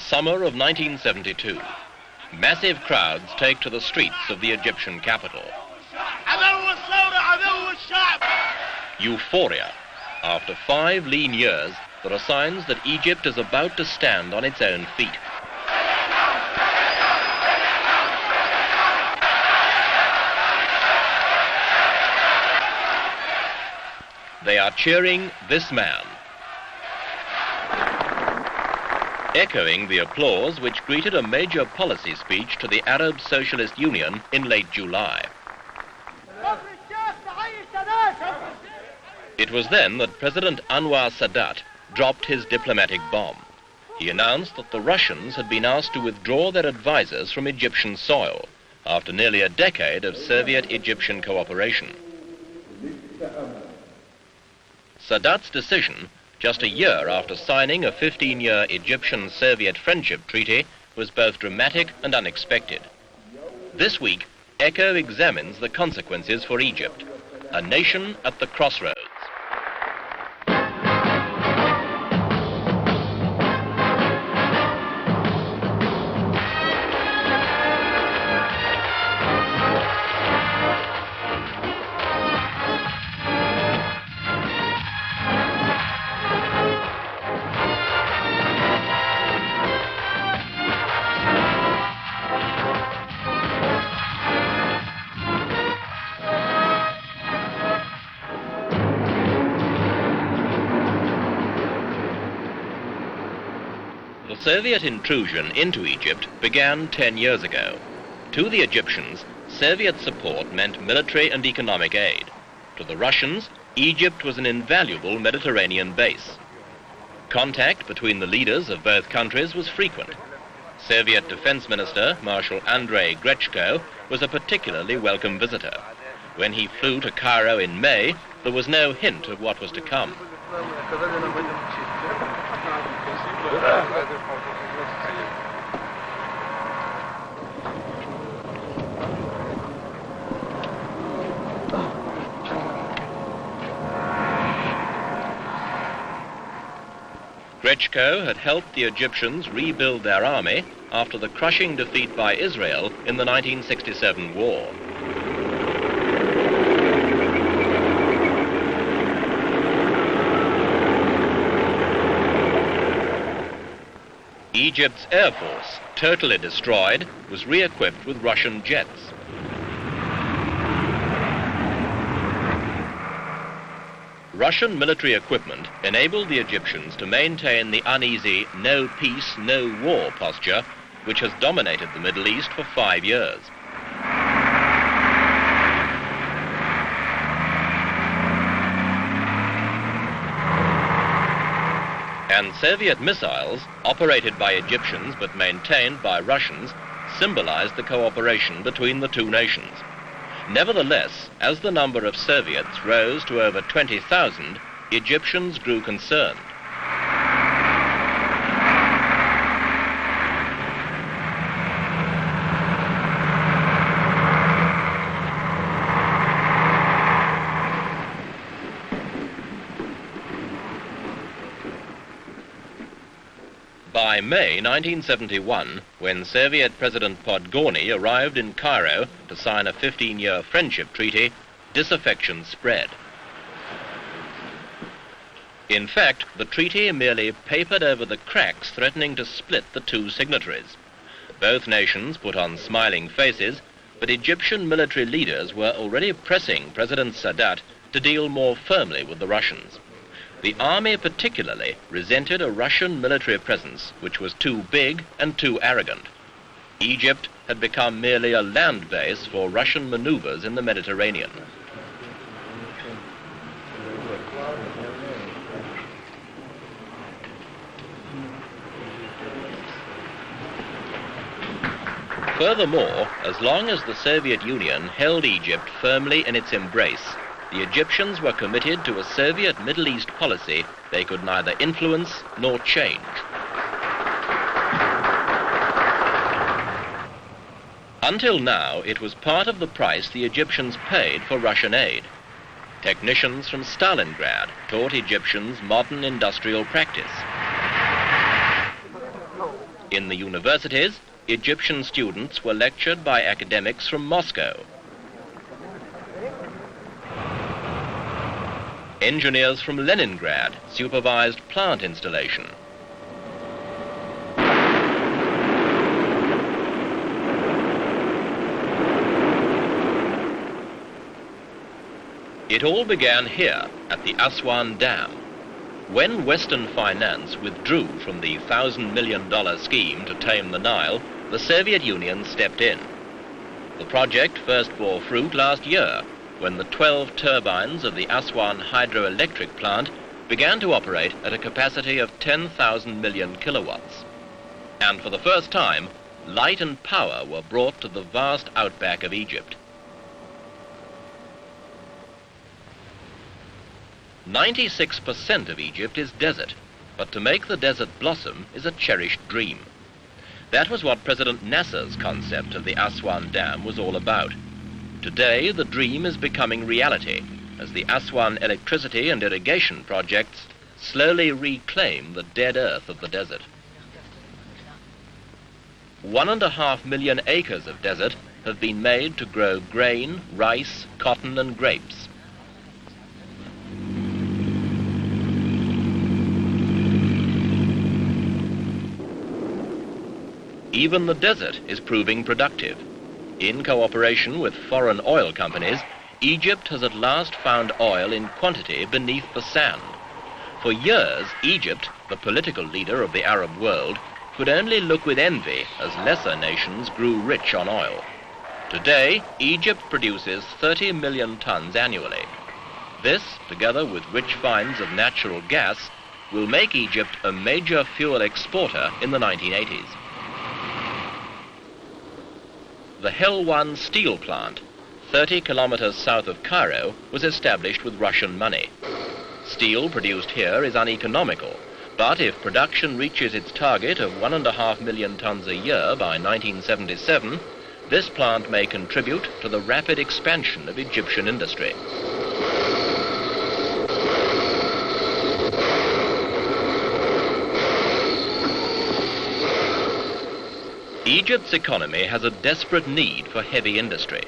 summer of 1972. Massive crowds take to the streets of the Egyptian capital. Euphoria. After 5 lean years, there are signs that Egypt is about to stand on its own feet. They are cheering this man, echoing the applause which greeted a major policy speech to the Arab Socialist Union in late July. It was then that President Anwar Sadat dropped his diplomatic bomb. He announced that the Russians had been asked to withdraw their advisors from Egyptian soil after nearly a decade of Soviet-Egyptian cooperation. Sadat's decision, just a year after signing a 15-year Egyptian-Soviet friendship treaty, was both dramatic and unexpected. This week, Echo examines the consequences for Egypt, a nation at the crossroads. The Soviet intrusion into Egypt began 10 years ago. To the Egyptians, Soviet support meant military and economic aid. To the Russians, Egypt was an invaluable Mediterranean base. Contact between the leaders of both countries was frequent. Soviet Defense Minister Marshal Andrei Grechko was a particularly welcome visitor. When he flew to Cairo in May, there was no hint of what was to come. Grechko had helped the Egyptians rebuild their army after the crushing defeat by Israel in the 1967 war. Egypt's air force, totally destroyed, was re-equipped with Russian jets. Russian military equipment enabled the Egyptians to maintain the uneasy no peace, no war posture which has dominated the Middle East for 5 years. And Soviet missiles, operated by Egyptians but maintained by Russians, symbolized the cooperation between the two nations. Nevertheless, as the number of Soviets rose to over 20,000, Egyptians grew concerned. By May 1971, when Soviet President Podgorny arrived in Cairo to sign a 15-year friendship treaty, disaffection spread. In fact, the treaty merely papered over the cracks threatening to split the two signatories. Both nations put on smiling faces, but Egyptian military leaders were already pressing President Sadat to deal more firmly with the Russians. The army particularly resented a Russian military presence which was too big and too arrogant. Egypt had become merely a land base for Russian maneuvers in the Mediterranean. Furthermore, as long as the Soviet Union held Egypt firmly in its embrace, the Egyptians were committed to a Soviet Middle East policy they could neither influence nor change. Until now, it was part of the price the Egyptians paid for Russian aid. Technicians from Stalingrad taught Egyptians modern industrial practice. In the universities, Egyptian students were lectured by academics from Moscow. Engineers from Leningrad supervised plant installation. It all began here at the Aswan Dam. When Western finance withdrew from the $1,000 million scheme to tame the Nile, the Soviet Union stepped in. The project first bore fruit last year, when the 12 turbines of the Aswan hydroelectric plant began to operate at a capacity of 10,000 million kilowatts. And for the first time, light and power were brought to the vast outback of Egypt. 96% of Egypt is desert, but to make the desert blossom is a cherished dream. That was what President Nasser's concept of the Aswan Dam was all about. Today, the dream is becoming reality as the Aswan electricity and irrigation projects slowly reclaim the dead earth of the desert. 1.5 million acres of desert have been made to grow grain, rice, cotton and grapes. Even the desert is proving productive. In cooperation with foreign oil companies, Egypt has at last found oil in quantity beneath the sand. For years, Egypt, the political leader of the Arab world, could only look with envy as lesser nations grew rich on oil. Today, Egypt produces 30 million tons annually. This, together with rich finds of natural gas, will make Egypt a major fuel exporter in the 1980s. The Helwan steel plant, 30 kilometers south of Cairo, was established with Russian money. Steel produced here is uneconomical, but if production reaches its target of 1.5 million tons a year by 1977, this plant may contribute to the rapid expansion of Egyptian industry. Egypt's economy has a desperate need for heavy industry.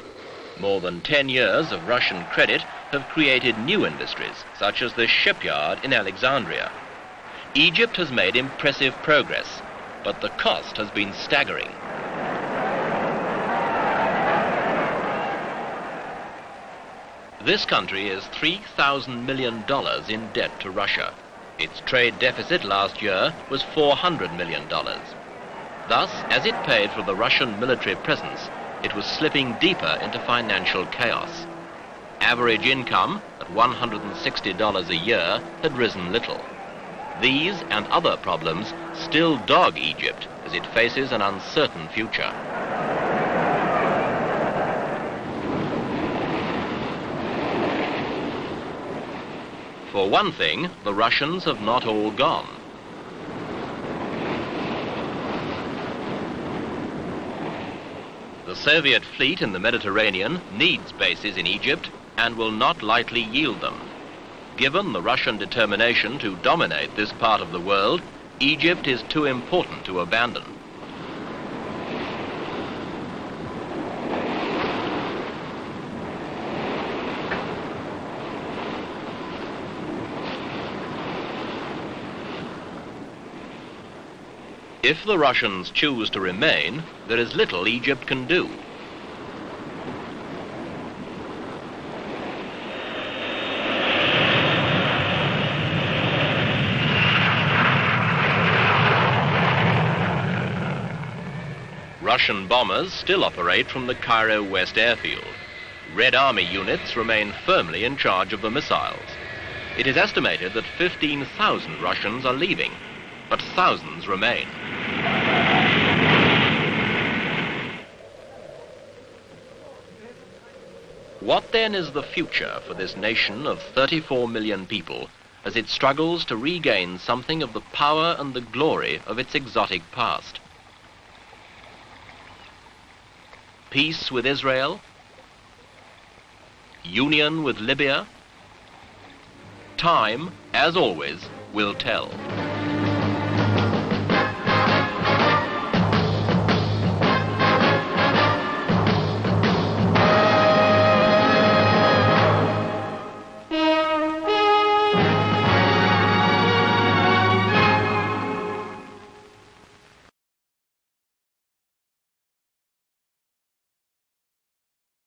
More than 10 years of Russian credit have created new industries, such as the shipyard in Alexandria. Egypt has made impressive progress, but the cost has been staggering. This country is $3,000 million in debt to Russia. Its trade deficit last year was $400 million. Thus, as it paid for the Russian military presence, it was slipping deeper into financial chaos. Average income, at $160 a year, had risen little. These and other problems still dog Egypt as it faces an uncertain future. For one thing, the Russians have not all gone. The Soviet fleet in the Mediterranean needs bases in Egypt and will not lightly yield them. Given the Russian determination to dominate this part of the world, Egypt is too important to abandon. If the Russians choose to remain, there is little Egypt can do. Russian bombers still operate from the Cairo West airfield. Red Army units remain firmly in charge of the missiles. It is estimated that 15,000 Russians are leaving, but thousands remain. What then is the future for this nation of 34 million people as it struggles to regain something of the power and the glory of its exotic past? Peace with Israel? Union with Libya? Time, as always, will tell.